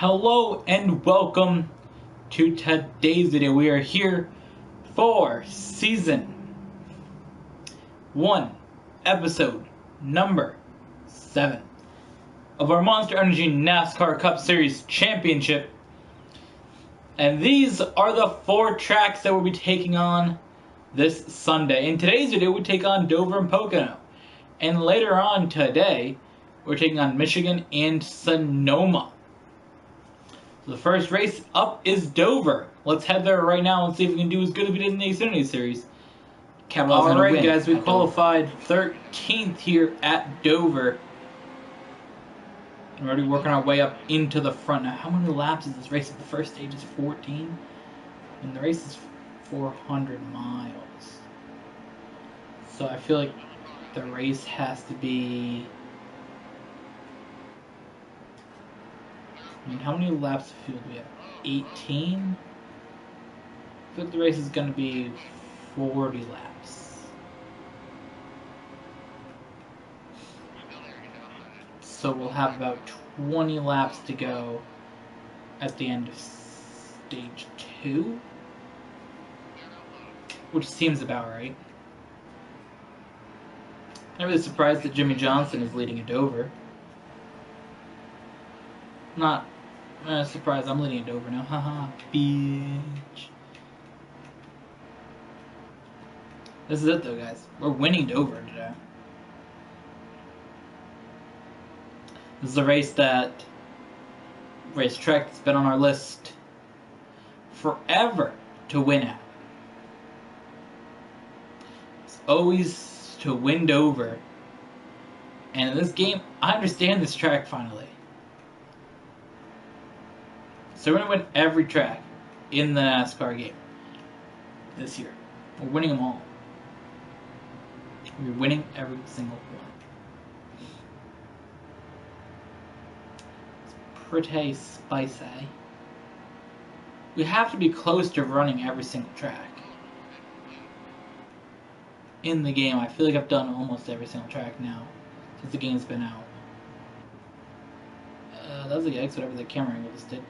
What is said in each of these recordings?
Hello and welcome to today's video. We are here for Season 1, Episode number 7 of our Monster Energy NASCAR Cup Series Championship. And these are the 4 tracks that we'll be taking on this Sunday. In today's video, we take on Dover and Pocono. And later on today, we're taking on Michigan and Sonoma. So the first race up is Dover. Let's head there right now and see if we can do as good as we did in the Xfinity Series. Alright guys, we qualified 13th here at Dover. We're already working our way up into the front. Now, how many laps is this race? The first stage is 14. And the race is 400 miles. So I feel like the race has to be... I mean, how many laps of field do we have? 18? I feel like the race is going to be 40 laps. So we'll have about 20 laps to go at the end of stage 2. Which seems about right. I'm really surprised that Jimmy Johnson is leading at Dover. Not surprised I'm leading at Dover now. Haha, bitch. This is it though, guys. We're winning Dover today. This is a racetrack that's been on our list forever to win at. It's always to win Dover. And in this game, I understand this track finally. So we're going to win every track in the NASCAR game this year. We're winning them all. We're winning every single one. It's pretty spicy. We have to be close to running every single track. In the game, I feel like I've done almost every single track now since the game's been out. That was a yikes, whatever the camera angle just did.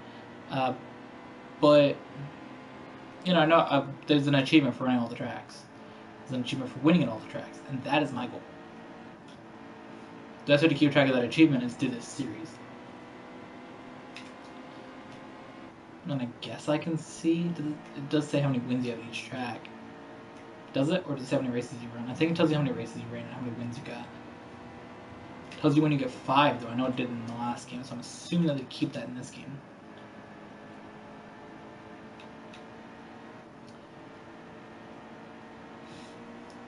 But, you know, I know there's an achievement for running all the tracks. There's an achievement for winning at all the tracks, and that is my goal. The best way to keep track of that achievement is through this series. And I guess I can see, it does say how many wins you have each track. Does it? Or does it say how many races you run? I think it tells you how many races you ran and how many wins you got. It tells you when you get 5, though. I know it did in the last game, so I'm assuming that they keep that in this game.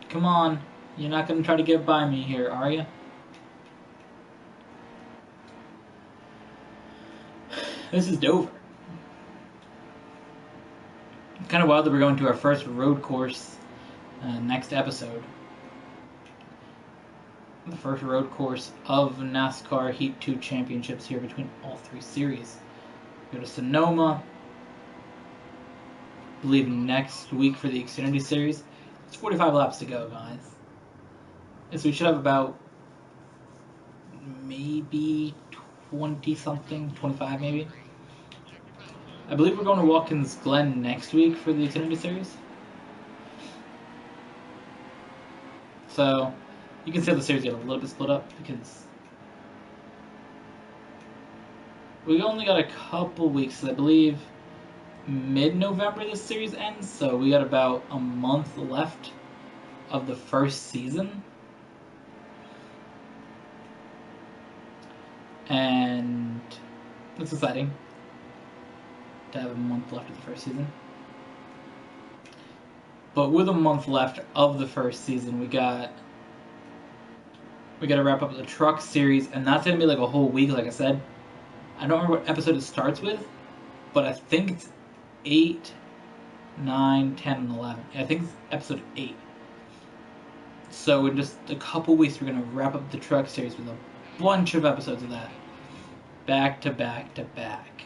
Come on, you're not going to try to get by me here, are you? This is Dover. It's kind of wild that we're going to our first road course next episode. The first road course of NASCAR Heat 2 championships here between all 3 series. We go to Sonoma, I believe next week for the Xfinity Series. It's 45 laps to go, guys. And so we should have about maybe 20-something, 25 maybe. I believe we're going to Watkins Glen next week for the Xfinity Series. So you can see how the series get a little bit split up because we only got a couple weeks. I believe mid-November this series ends, so we got about a month left of the first season. And it's exciting to have a month left of the first season. But with a month left of the first season, we got to wrap up the truck series, and that's going to be like a whole week, like I said. I don't remember what episode it starts with, but I think it's 8, 9, 10, and 11. Yeah, I think it's episode 8. So in just a couple weeks, we're going to wrap up the truck series with a bunch of episodes of that. Back to back to back.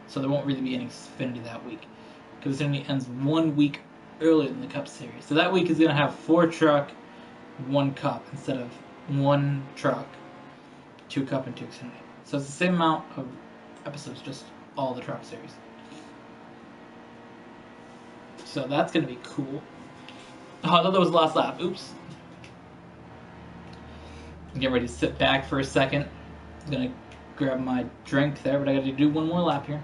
So there won't really be any Xfinity that week. Because Xfinity ends 1 week earlier than the Cup Series. So that week is going to have 4 truck, 1 Cup, instead of 1 truck, 2 Cup, and 2 Xfinity. So it's the same amount of episodes, just all the truck series. So that's gonna be cool. Oh, I thought that was the last lap. Oops. I'm getting ready to sit back for a second. I'm gonna grab my drink there, but I gotta do one more lap here.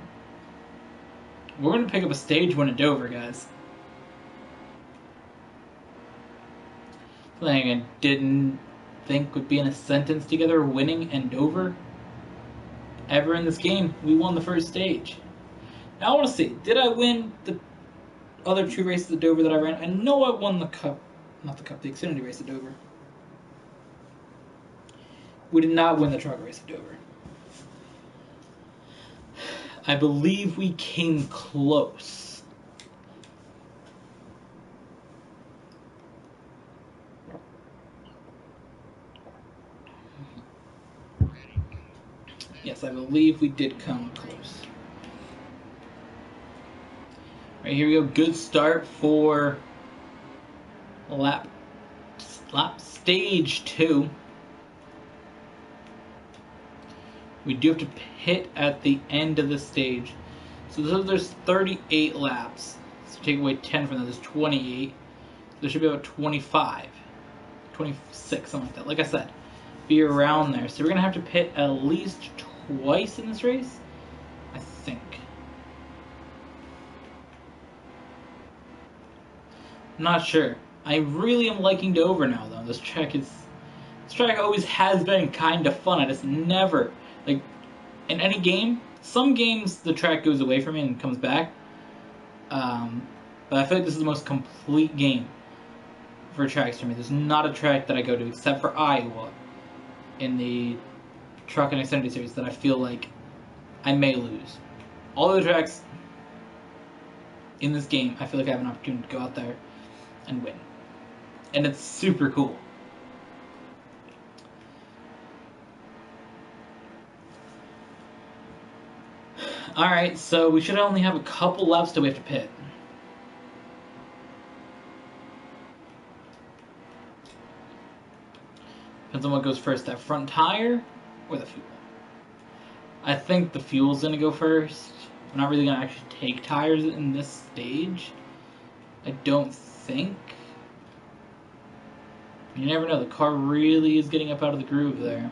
We're gonna pick up a stage win at Dover, guys. Something I didn't think would be in a sentence together, winning and Dover. Ever in this game, we won the first stage. Now I want to see, did I win the other 2 races at Dover that I ran? I know I won the Cup, not the Cup, the Xfinity race at Dover. We did not win the truck race at Dover. I believe we came close. Yes, I believe we did come close. Right, here we go. Good start for lap stage 2. We do have to pit at the end of the stage. So there's 38 laps. So take away 10 from that, there's 28. So there should be about 25. 26, something like that. Like I said, be around there. So we're going to have to pit at least twice in this race, I think. I'm not sure. I really am liking Dover now, though. This track always has been kind of fun. I just never, like, in any game, some games the track goes away from me and comes back. But I feel like this is the most complete game for tracks for me. There's not a track that I go to, except for Iowa, in the Truck and Xfinity series, that I feel like I may lose. All the tracks in this game, I feel like I have an opportunity to go out there and win. And it's super cool. Alright, so we should only have a couple laps till we have to pit. Depends on what goes first, that front tire or the fuel. I think the fuel's gonna go first. I'm not really gonna actually take tires in this stage. I don't think. You never know, the car really is getting up out of the groove there.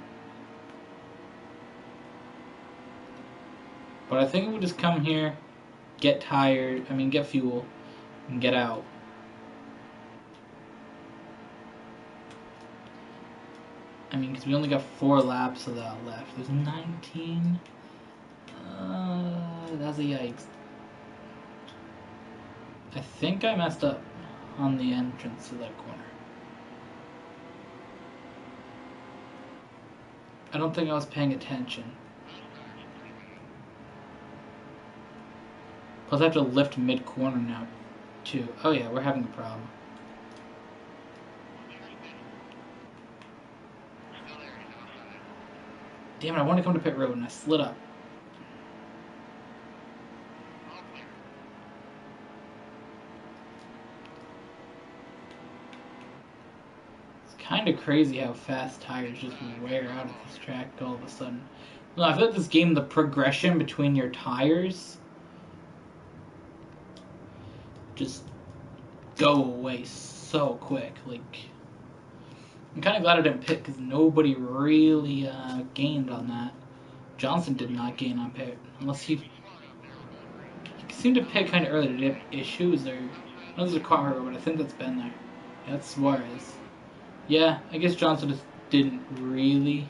But I think we'll just come here, get fuel, and get out. I mean, because we only got 4 laps of that left. There's 19. That's a yikes. I think I messed up on the entrance to that corner. I don't think I was paying attention. Plus I have to lift mid-corner now, too. Oh yeah, we're having a problem. Damn it, I want to come to pit road and I slid up. It's kind of crazy how fast tires just wear out at this track all of a sudden. No, I feel like this game, the progression between your tires just go away so quick. Like, I'm kind of glad I didn't pit because nobody really gained on that. Johnson did not gain on pit unless he seemed to pit kind of early. Did he have issues or? I know there's a car, but I think that's been there. Yeah, that's Suarez. Yeah, I guess Johnson just didn't really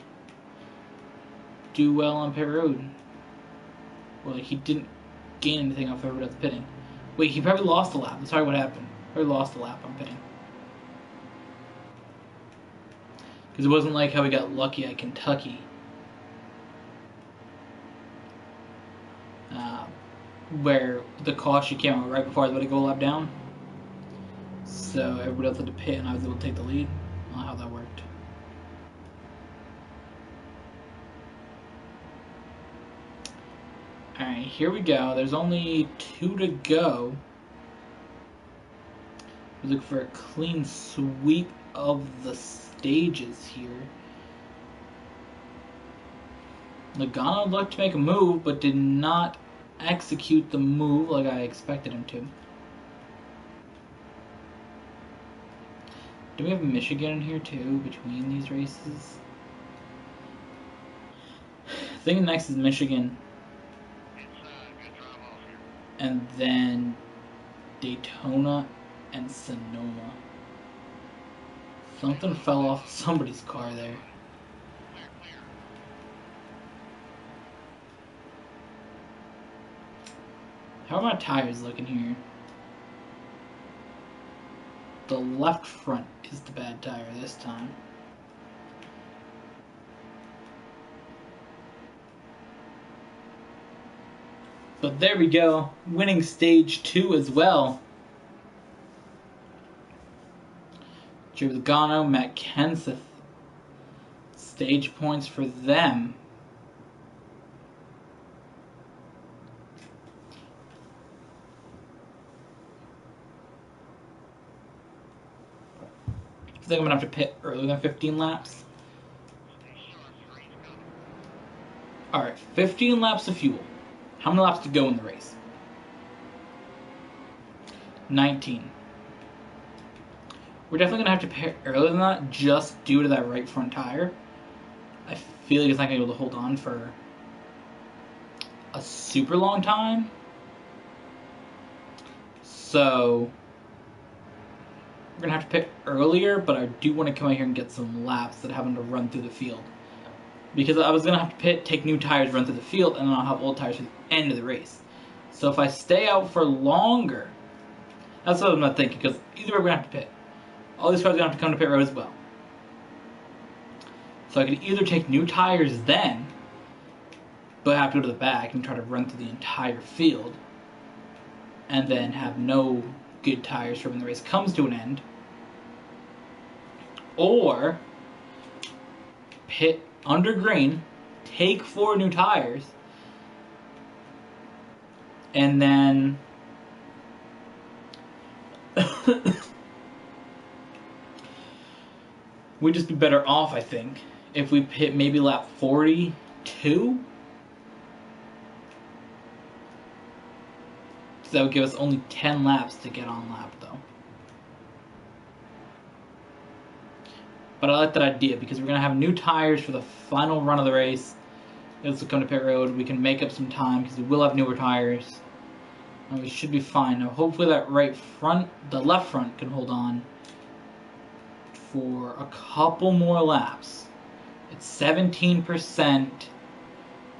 do well on pit road. Or like he didn't gain anything off everybody else pitting. Wait, he probably lost a lap. That's probably what happened. Or lost a lap on pitting. Because it wasn't like how we got lucky at Kentucky. Where the caution came out right before I was about to go a lap down. So everybody else had to pit and I was able to take the lead. I don't know how that worked. Alright, here we go. There's only 2 to go. We look for a clean sweep of the stages here. Logano looked to make a move, but did not execute the move like I expected him to. Do we have Michigan in here too, between these races? I think next is Michigan. And then Daytona and Sonoma. Something fell off somebody's car there. How are my tires looking here? The left front is the bad tire this time. But there we go, winning stage 2 as well. Joey Logano, Matt Kenseth. Stage points for them. I think I'm going to have to pit earlier than 15 laps. Alright, 15 laps of fuel. How many laps to go in the race? 19. We're definitely going to have to pit earlier than that just due to that right front tire. I feel like it's not going to be able to hold on for a super long time. So we're going to have to pit earlier, but I do want to come out here and get some laps that having to run through the field. Because I was going to have to pit, take new tires, run through the field, and then I'll have old tires for the end of the race. So if I stay out for longer, that's what I'm not thinking, because either way we're going to have to pit. All these cars are going to have to come to pit road as well. So I could either take new tires then, but I have to go to the back and try to run through the entire field, and then have no good tires for when the race comes to an end, or pit under green, take 4 new tires, and then we'd just be better off, I think, if we hit maybe lap 42. So that would give us only 10 laps to get on lap, though. But I like that idea because we're going to have new tires for the final run of the race. This will come to pit road. We can make up some time because we will have newer tires. And we should be fine. Now, hopefully that right front, the left front can hold on for a couple more laps. It's 17%.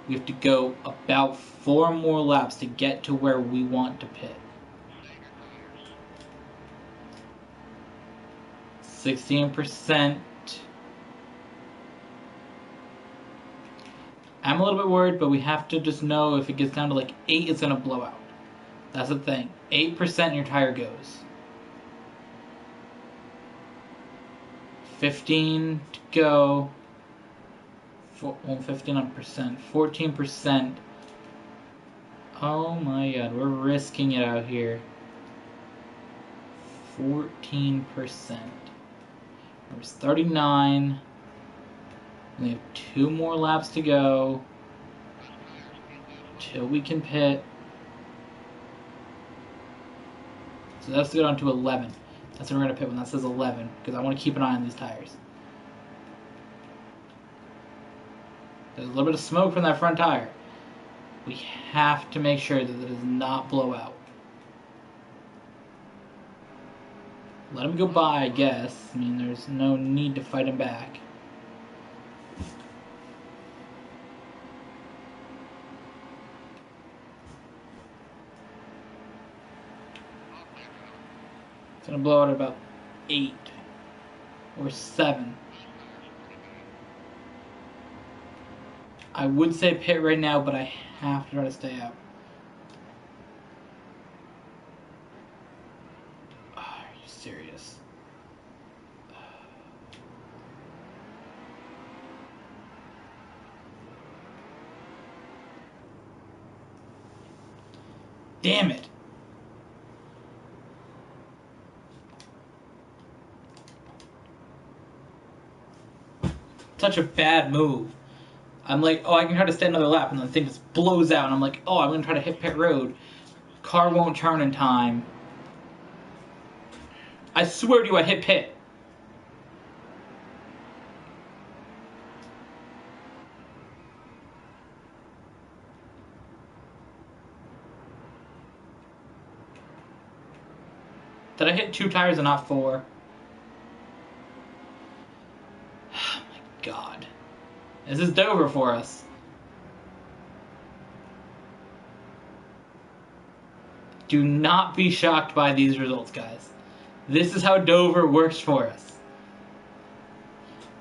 We have to go about 4 more laps to get to where we want to pit. 16%. I'm a little bit worried, but we have to just know if it gets down to like 8, it's going to blow out. That's the thing. 8% and your tire goes. 15 to go. 15 on percent. 14%. Oh my god, we're risking it out here. 14%. There's 39. We have 2 more laps to go till we can pit. So that's to go down to 11. That's when we're going to pit when that says 11, because I want to keep an eye on these tires. There's a little bit of smoke from that front tire. We have to make sure that it does not blow out. Let him go by, I guess. I mean, there's no need to fight him back. It's going to blow out at about 8 or 7. I would say pit right now, but I have to try to stay out. Oh, are you serious? Damn it. Such a bad move. I'm like, oh, I can try to stay another lap, and the thing just blows out, and I'm like, oh, I'm going to try to hit pit road. Car won't turn in time. I swear to you, I hit pit. Did I hit 2 tires and not 4? Oh my god. This is Dover for us. Do not be shocked by these results, guys. This is how Dover works for us.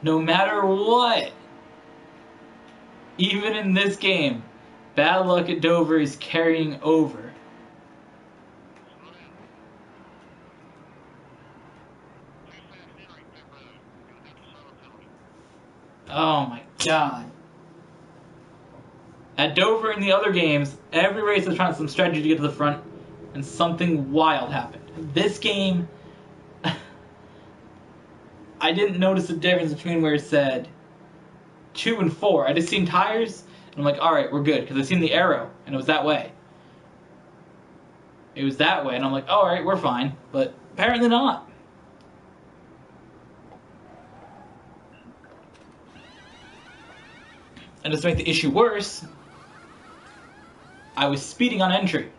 No matter what, even in this game, bad luck at Dover is carrying over. Oh my god. At Dover in the other games, every race was trying some strategy to get to the front, and something wild happened. This game, I didn't notice the difference between where it said 2 and 4. I just seen tires, and I'm like, alright, we're good, because I seen the arrow, and it was that way. It was that way, and I'm like, alright, we're fine, but apparently not. And just to make the issue worse, I was speeding on entry.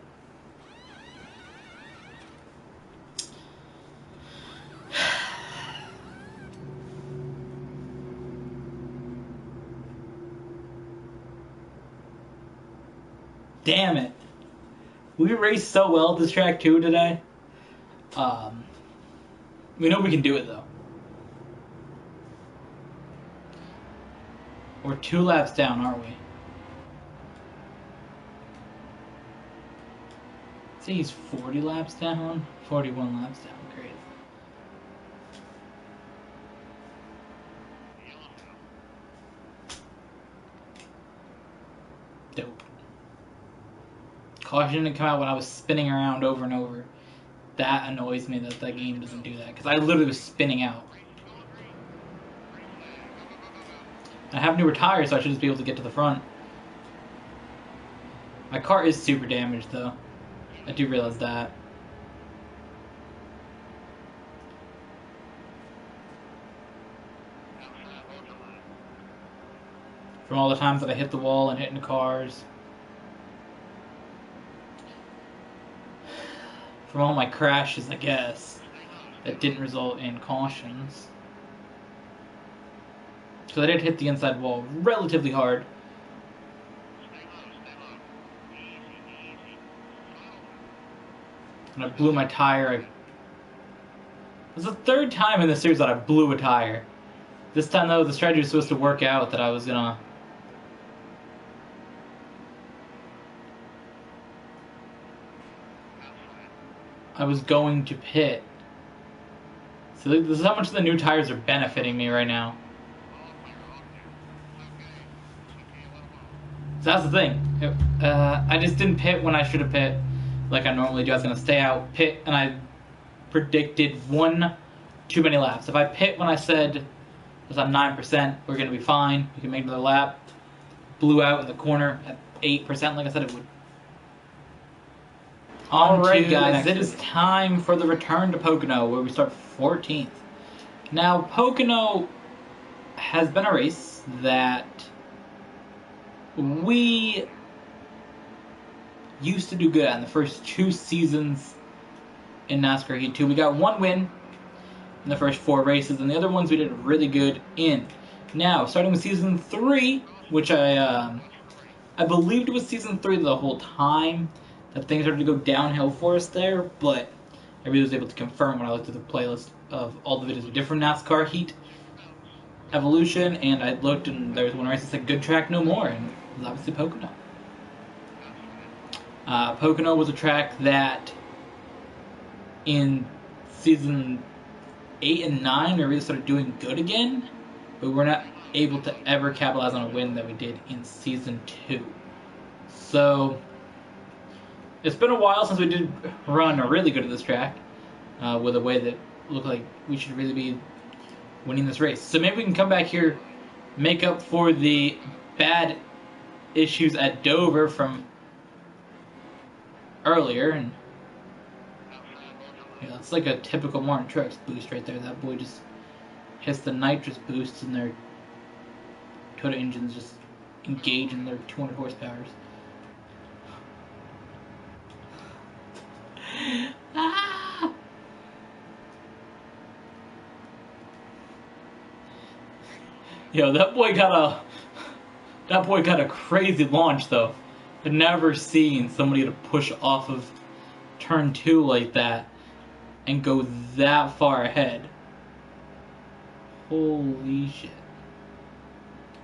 Damn it. We raced so well at this track too today. We know we can do it though. We're 2 laps down, aren't we? I think he's 40 laps down. 41 laps down. Great. Dope. Caution didn't come out when I was spinning around over and over. That annoys me that that game doesn't do that, because I literally was spinning out. I have newer tires, so I should just be able to get to the front. My car is super damaged, though. I do realize that. From all the times that I hit the wall and hit into cars. From all my crashes, I guess, that didn't result in cautions. So I did hit the inside wall relatively hard. And I blew my tire. It was the 3rd time in the series that I blew a tire. This time, though, the strategy was supposed to work out that I was gonna... I was going to pit. So this is how much the new tires are benefiting me right now. So that's the thing. I just didn't pit when I should have pit like I normally do. I was going to stay out, pit, and I predicted 1 too many laps. If I pit when I said it was on 9%, we're going to be fine. We can make another lap. Blew out in the corner at 8% like I said it would. Alright guys, it is time for the return to Pocono, where we start 14th. Now, Pocono has been a race that we used to do good at in the first 2 seasons in NASCAR Heat 2. We got 1 win in the first 4 races, and the other ones we did really good in. Now, starting with season 3, which I believed it was season 3 the whole time, that things started to go downhill for us there, but I really was able to confirm when I looked at the playlist of all the videos we did from NASCAR Heat Evolution, and I looked and there was one race that said good track no more, and it was obviously Pocono. Pocono was a track that in season 8 and 9 we really started doing good again, but we were not able to ever capitalize on a win that we did in season 2. So it's been a while since we did run really good at this track, with a way that looked like we should really be winning this race. So maybe we can come back here, make up for the bad issues at Dover from earlier, and yeah, it's like a typical Martin Truex boost right there. That boy just hits the nitrous boosts, and their Toyota engines just engage in their 200 horsepowers. Ah! Yo, that boy got a crazy launch though. I've never seen somebody to push off of turn 2 like that and go that far ahead. Holy shit.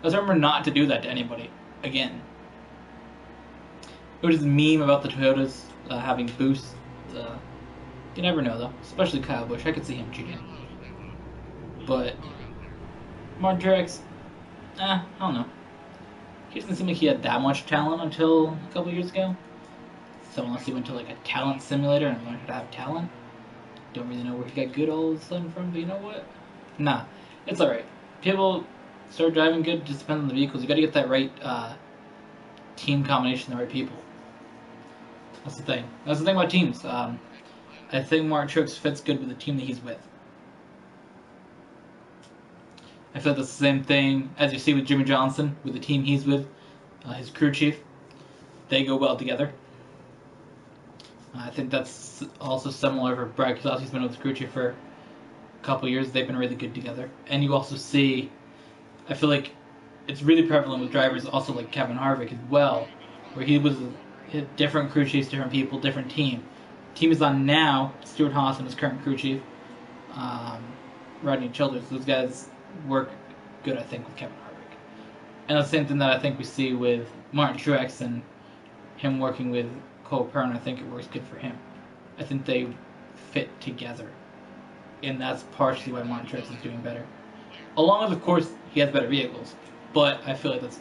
Let's remember not to do that to anybody again. It was just a meme about the Toyotas having boosts. You never know though, especially Kyle Busch. I could see him cheating. But Martin Truex, I don't know. He doesn't seem like he had that much talent until a couple years ago. So unless he went to like a talent simulator and learned how to have talent, don't really know where he got good all of a sudden from. But you know what? Nah, it's alright. People start driving good, just depends on the vehicles. You got to get that right team combination, the right people. That's the thing. That's the thing about teams. I think Martin Truex fits good with the team that he's with. I feel like that's the same thing as you see with Jimmy Johnson, with the team he's with, his crew chief. They go well together. I think that's also similar for Brad Keselowski. He's been with his crew chief for a couple years. They've been really good together. And you also see, I feel like it's really prevalent with drivers also like Kevin Harvick as well, where he was different crew chiefs, different people, different team. Team is on now, Stuart Haas and his current crew chief, Rodney Childers. Those guys work good, I think, with Kevin Harvick. And the same thing that I think we see with Martin Truex and him working with Cole Pearn. I think it works good for him. I think they fit together. And that's partially why Martin Truex is doing better. Along with, of course, he has better vehicles. But I feel like that's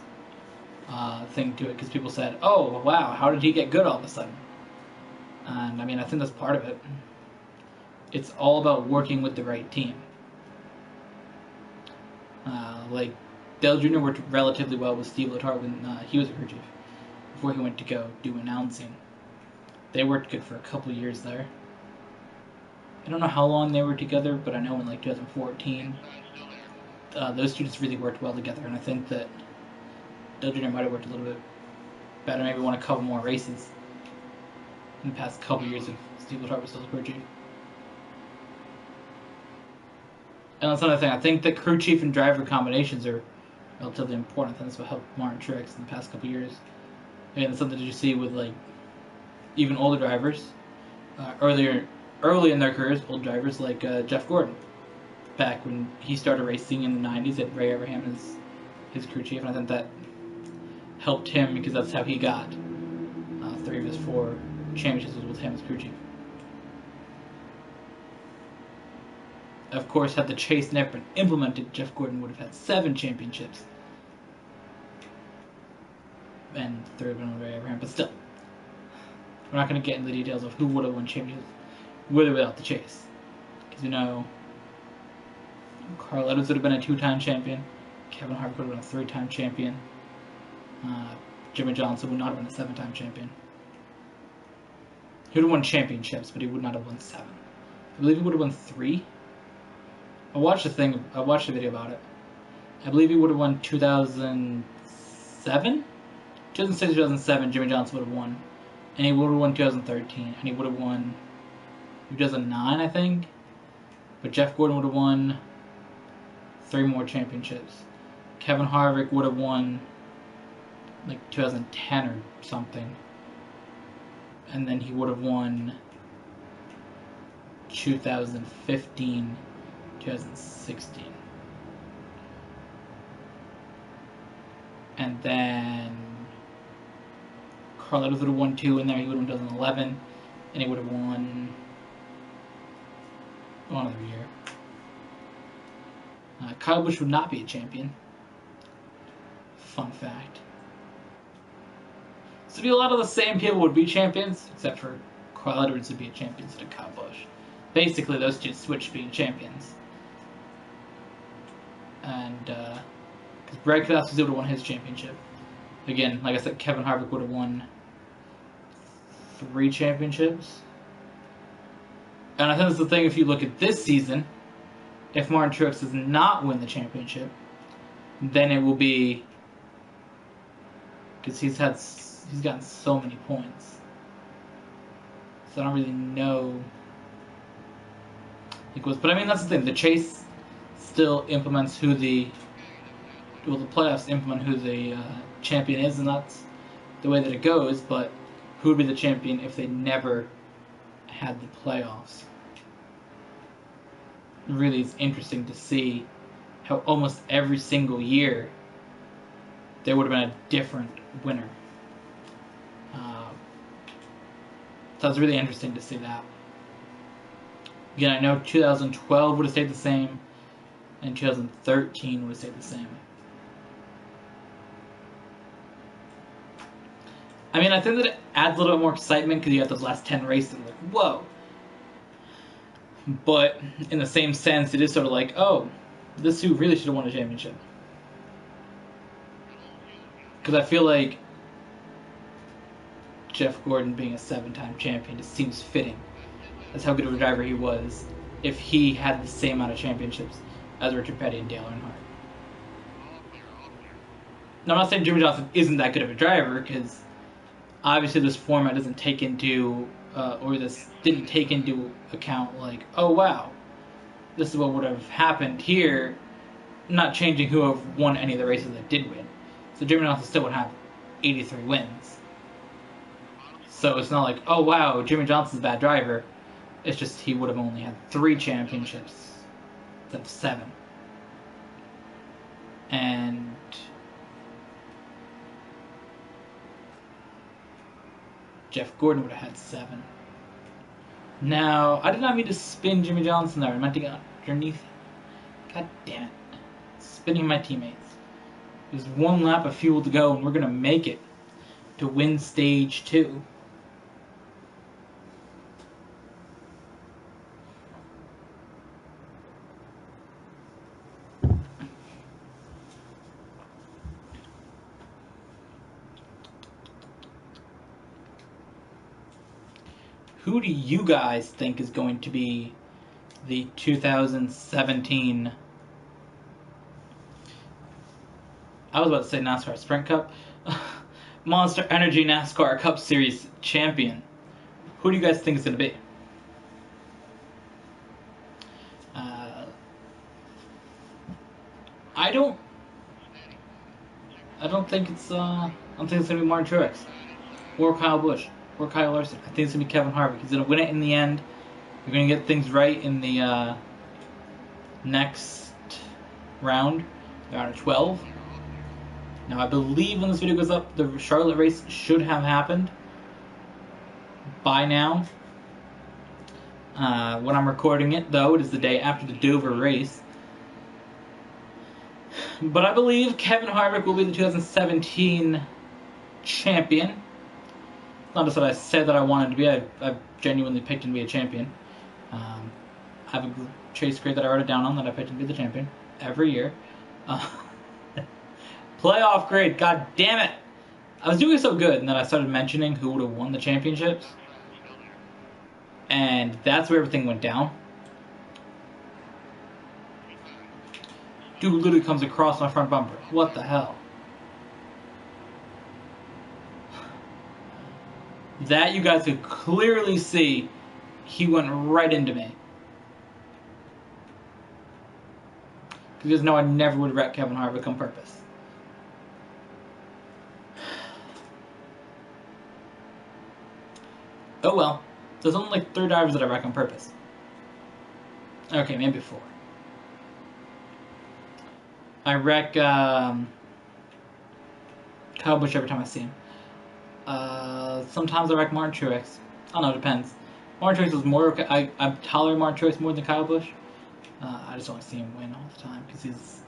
a thing to it, because people said, oh, wow, how did he get good all of a sudden? And I mean, I think that's part of it. It's all about working with the right team. Like, Dale Jr. worked relatively well with Steve Letarte when he was a crew chief, before he went to go do announcing. They worked good for a couple years there. I don't know how long they were together, but I know in like 2014, those two just really worked well together, and I think that Dale Jr. might have worked a little bit better, maybe won a couple more races in the past couple years if Steve Letarte was still the crew chief. And that's another thing. I think the crew chief and driver combinations are relatively important. I think that's what helped Martin Truex in the past couple years. And it's something that you see with like even older drivers, early in their careers, old drivers like Jeff Gordon. Back when he started racing in the 90s, had Ray Abraham as his crew chief, and I think that helped him because that's how he got 3 of his 4 championships was with him as crew chief. Of course, had the chase never been implemented, Jeff Gordon would have had 7 championships. And 3 of them with Ray Abraham, but still. We're not going to get into the details of who would have won championships with or without the chase. Because you know, Carl Edwards would have been a 2-time champion. Kevin Harvick would have been a 3-time champion. Jimmy Johnson would not have been a 7-time champion. He would have won championships, but he would not have won 7. I believe he would have won 3. I watched a video about it. I believe he would have won 2007? 2006, 2007, Jimmy Johnson would have won. And he would have won 2013. And he would have won 2009, I think. But Jeff Gordon would have won 3 more championships. Kevin Harvick would have won like 2010 or something. And then he would have won 2015, 2016. And then Carl Edwards would have won 2 in there. He would have won 2011. And he would have won one other year. Kyle Busch would not be a champion. Fun fact. So a lot of the same people would be champions, except for Carl Edwards would be a champion instead of Kyle Busch. Basically, those two switched being champions. And Brad Keselowski would have won his championship. Again, like I said, Kevin Harvick would have won 3 championships. And I think that's the thing, if you look at this season, if Martin Truex does not win the championship, then it will be, because he's gotten so many points. So I don't really know. But I mean, that's the thing. The chase still implements who the playoffs implement who the champion is, and that's the way that it goes. But who would be the champion if they never had the playoffs? It really is interesting to see how almost every single year there would have been a different winner. So it's really interesting to see that. Again, I know 2012 would have stayed the same, and 2013 would have stayed the same. I mean, I think that it adds a little bit more excitement because you have those last 10 races. Like, whoa. But in the same sense, it is sort of like, oh, this dude really should have won a championship. Because I feel like Jeff Gordon being a 7-time champion just seems fitting. That's how good of a driver he was if he had the same amount of championships as Richard Petty and Dale Earnhardt. Now, I'm not saying Jimmy Johnson isn't that good of a driver, because obviously this format doesn't take into, or this didn't take into account, like, oh wow, this is what would have happened here, not changing who have won any of the races that did win. So Jimmy Johnson still would have 83 wins. So it's not like, oh wow, Jimmy Johnson's a bad driver. It's just he would have only had 3 championships instead of 7. And Jeff Gordon would have had 7. Now, I did not mean to spin Jimmy Johnson there. I meant to get underneath. God damn it. Spinning my teammates. There's 1 lap of fuel to go, and we're going to make it to win stage 2. Who do you guys think is going to be the 2017... I was about to say NASCAR Sprint Cup. Monster Energy NASCAR Cup Series champion. Who do you guys think is going to be? I don't think it's going to be Martin Truex or Kyle Busch or Kyle Larson. I think it's going to be Kevin Harvick. He's going to win it in the end. You're going to get things right in the next round. They're on 12. Now, I believe when this video goes up, the Charlotte race should have happened by now. When I'm recording it, though, it is the day after the Dover race. But I believe Kevin Harvick will be the 2017 champion. Not just that I said that I wanted to be. I've genuinely picked him to be a champion. I have a chase grade that I wrote it down on that I picked him to be the champion every year. Playoff grade, god damn it! I was doing so good, and then I started mentioning who would have won the championships. And that's where everything went down. Dude literally comes across my front bumper. What the hell? That you guys could clearly see, he went right into me. Because no, I never would wreck Kevin Harvick on purpose. Oh well. There's only like 3 drivers that I wreck on purpose. Okay, maybe 4. I wreck Kyle Busch every time I see him. Sometimes I wreck Martin Truex. I don't know, it depends. Martin Truex is more... I tolerate Martin Truex more than Kyle Busch. I just don't see him win all the time because he's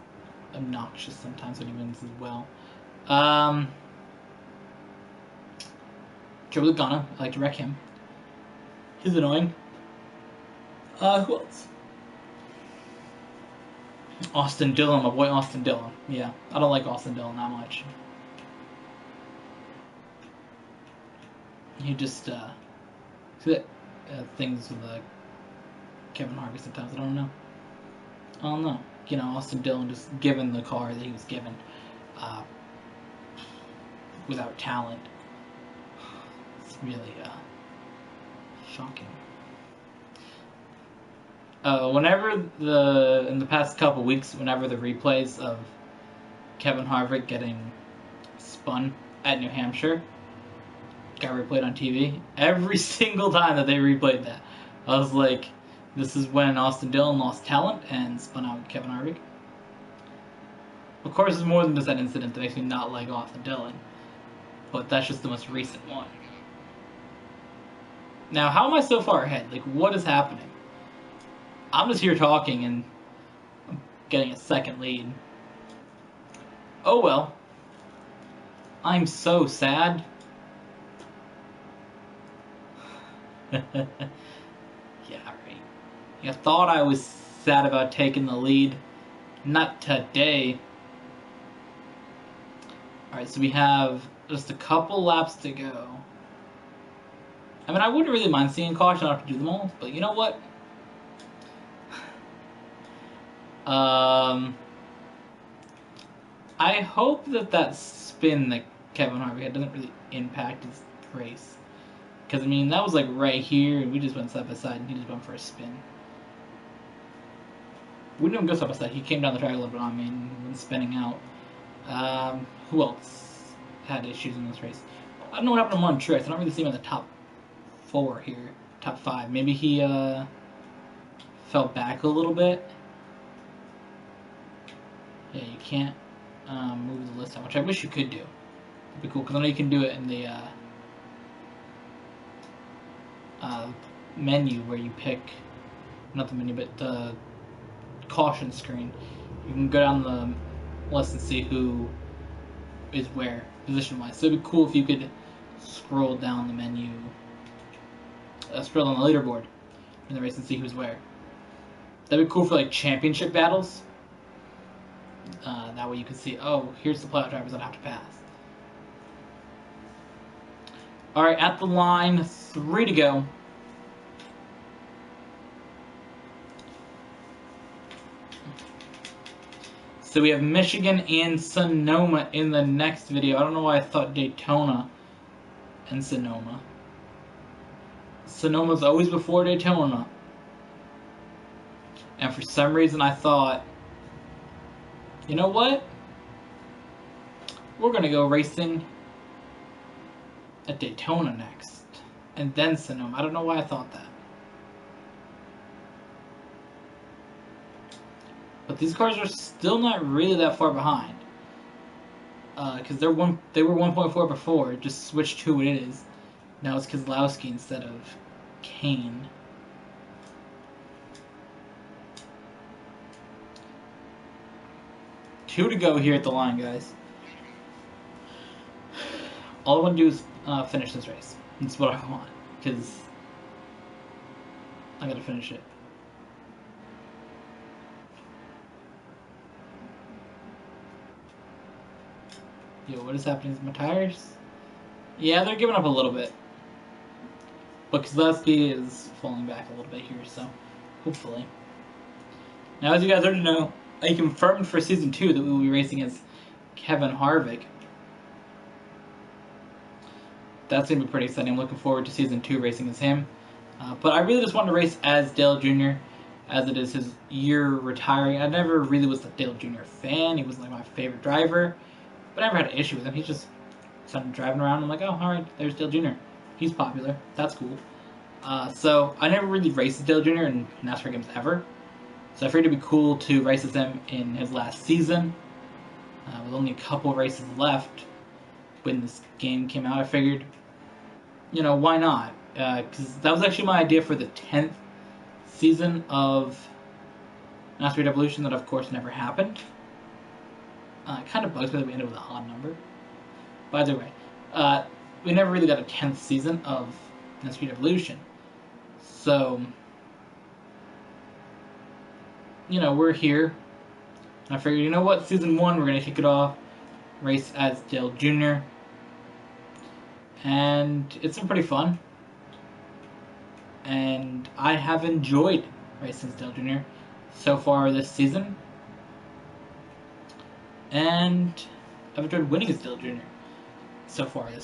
obnoxious sometimes when he wins as well. Joe Logano, I like to wreck him. He's annoying. Who else? Austin Dillon, my boy Austin Dillon. Yeah, I don't like Austin Dillon that much. He just see that things with Kevin Harvick sometimes. I don't know. You know, Austin Dillon just given the car that he was given without talent. It's really shocking. Whenever in the past couple weeks, whenever the replays of Kevin Harvick getting spun at New Hampshire got replayed on TV, every single time that they replayed that, I was like, this is when Austin Dillon lost talent and spun out Kevin Harvick. Of course, it's more than just that incident that makes me not like Austin Dillon, but that's just the most recent one. Now, how am I so far ahead? Like, what is happening? I'm just here talking and I'm getting a second lead. Oh well. I'm so sad. Yeah, right. You thought I was sad about taking the lead. Not today. Alright, so we have just a couple laps to go. I mean, I wouldn't really mind seeing caution. I don't have to do them all, but you know what? I hope that spin that Kevin Harvick had doesn't really impact his race. Because, I mean, that was like right here, and we just went side by side, and he just went for a spin. We didn't even go side by side. He came down the track a little bit on me and went spinning out. Who else had issues in this race? I don't know what happened to Montrex. I don't really see him in the top 4 here. Top 5. Maybe he fell back a little bit. Yeah, you can't move the list out, which I wish you could do. It'd be cool, because I know you can do it in the menu where you pick, not the menu, but the caution screen. You can go down the list and see who is where, position-wise. So it'd be cool if you could scroll down the menu, scroll on the leaderboard in the race and see who's where. That'd be cool for like championship battles. That way you can see, oh, here's the playoff drivers that I have to pass. Alright, at the line, 3 to go. So we have Michigan and Sonoma in the next video. I don't know why I thought Daytona and Sonoma. Sonoma's always before Daytona. And for some reason I thought, you know what? We're going to go racing at Daytona next. And then Sonoma. I don't know why I thought that. But these cars are still not really that far behind. Because they were 1.4 before. It just switched to what it is. Now it's Keselowski instead of Kane. Two to go here at the line, guys. All I want to do is finish this race. That's what I want, because I gotta finish it. Yo, what is happening to my tires? Yeah, they're giving up a little bit. But Keselowski is falling back a little bit here, so hopefully. Now, as you guys already know, I confirmed for Season 2 that we will be racing as Kevin Harvick. That's going to be pretty exciting. I'm looking forward to Season 2 racing as him. But I really just want to race as Dale Jr., as it is his year retiring. I never really was a Dale Jr. fan. He was like my favorite driver. But I never had an issue with him. He just started driving around. I'm like, oh, alright, there's Dale Jr. He's popular. That's cool. So I never really raced Dale Jr. in NASCAR games ever. So I figured it'd be cool to race with him in his last season. With only a couple of races left when this game came out, I figured, you know, why not? Because that was actually my idea for the 10th season of NASCAR Evolution that, of course, never happened. It kind of bugs me that we ended with an odd number. But either way, we never really got a 10th season of NASCAR Evolution. So, you know, we're here I figured, you know what, Season 1, we're going to kick it off, race as Dale Jr., and it's been pretty fun. And I have enjoyed racing as Dale Jr. so far this season. And I've enjoyed winning as Dale Jr. so far this